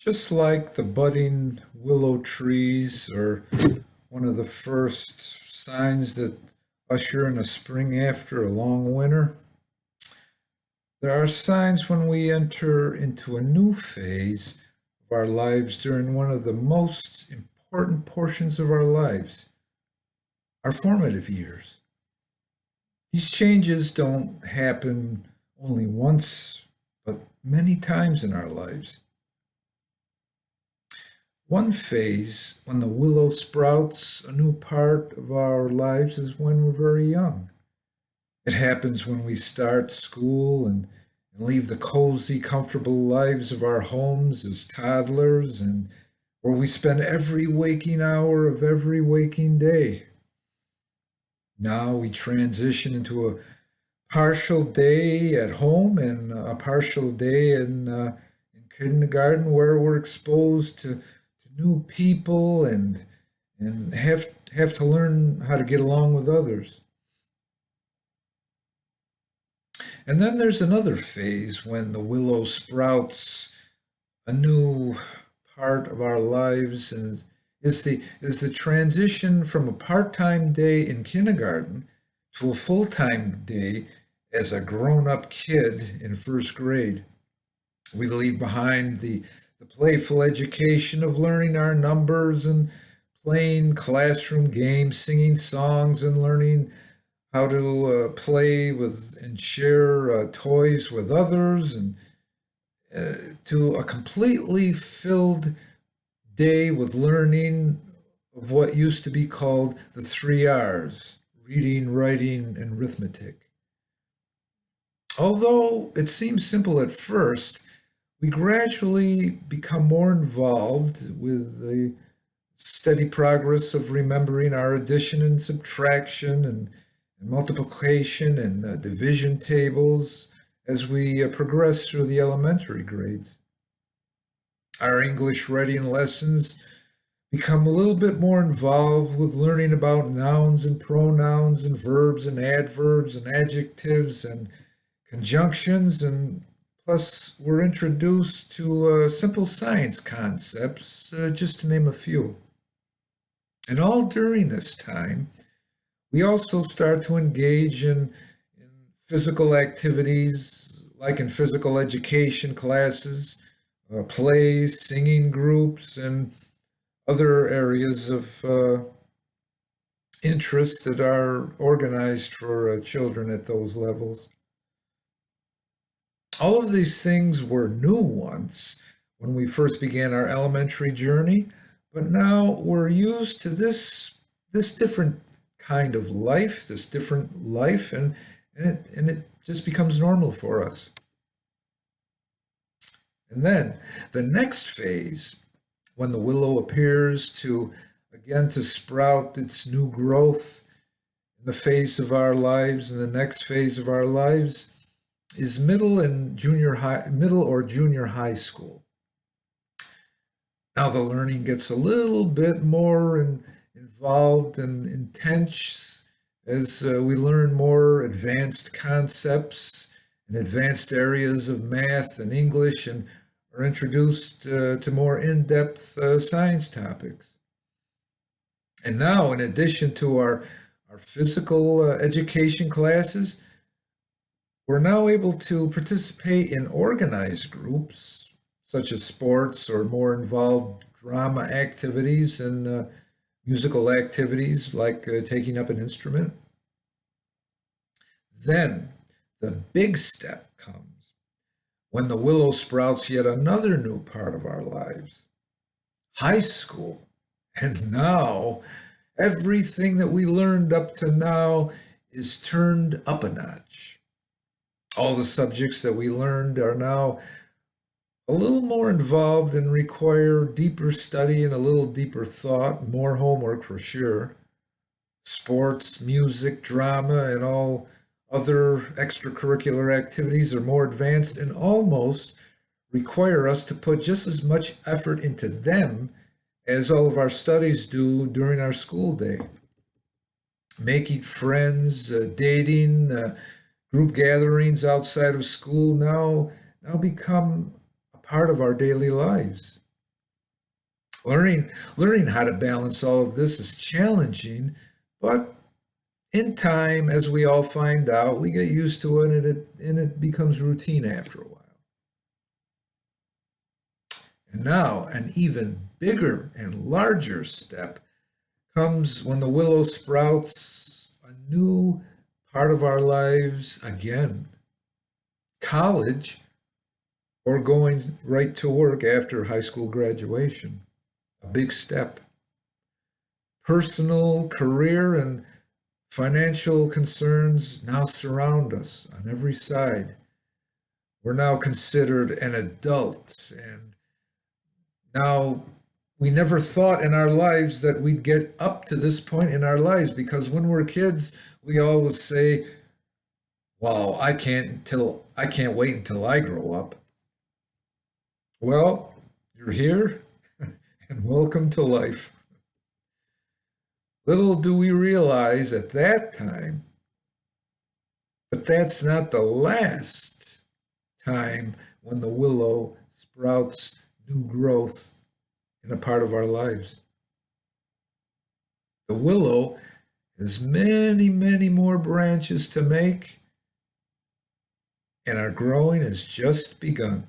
Just like the budding willow trees are one of the first signs that usher in a spring after a long winter, there are signs when we enter into a new phase of our lives during one of the most important portions of our lives, our formative years. These changes don't happen only once, but many times in our lives. One phase, when the willow sprouts a new part of our lives, is when we're very young. It happens when we start school and leave the cozy, comfortable lives of our homes as toddlers, and where we spend every waking hour of every waking day. Now we transition into a partial day at home and a partial day in kindergarten, where we're exposed to new people and have to learn how to get along with others. And then there's another phase when the willow sprouts a new part of our lives, and is the transition from a part-time day in kindergarten to a full-time day as a grown-up kid in first grade. We leave behind the playful education of learning our numbers and playing classroom games, singing songs, and learning how to play with and share toys with others, and to a completely filled day with learning of what used to be called the three R's: reading, writing, and arithmetic. Although it seems simple at first, we gradually become more involved with the steady progress of remembering our addition and subtraction and multiplication and division tables as we progress through the elementary grades. Our English writing lessons become a little bit more involved with learning about nouns and pronouns and verbs and adverbs and adjectives and conjunctions, and plus we're introduced to simple science concepts, just to name a few. And all during this time, we also start to engage in physical activities, like in physical education classes, plays, singing groups, and other areas of interest that are organized for children at those levels. All of these things were new once when we first began our elementary journey, but now we're used to this different kind of life, this different life, and it just becomes normal for us. And then the next phase, when the willow appears to again to sprout its new growth in the phase of our lives, and the next phase of our lives is middle or junior high school. Now the learning gets a little bit more involved and intense as we learn more advanced concepts in advanced areas of math and English, and are introduced to more in-depth science topics. And now, in addition to our physical education classes, we're now able to participate in organized groups, such as sports or more involved drama activities and musical activities like taking up an instrument. Then the big step comes when the willow sprouts yet another new part of our lives: high school. And now everything that we learned up to now is turned up a notch. All the subjects that we learned are now a little more involved and require deeper study and a little deeper thought, more homework for sure. Sports, music, drama, and all other extracurricular activities are more advanced and almost require us to put just as much effort into them as all of our studies do during our school day. Making friends, dating, group gatherings outside of school now become a part of our daily lives. Learning how to balance all of this is challenging, but in time, as we all find out, we get used to it, and it becomes routine after a while. And now, an even bigger and larger step comes when the willow sprouts a new part of our lives again. College, or going right to work after high school graduation. A big step. Personal, career, and financial concerns now surround us on every side. We're now considered an adult, and now we never thought in our lives that we'd get up to this point in our lives, because when we're kids, we always say, "Well, I can't wait until I grow up." Well, you're here, and welcome to life. Little do we realize at that time, but that's not the last time when the willow sprouts new growth in a part of our lives. The willow has many, many more branches to make, and our growing has just begun.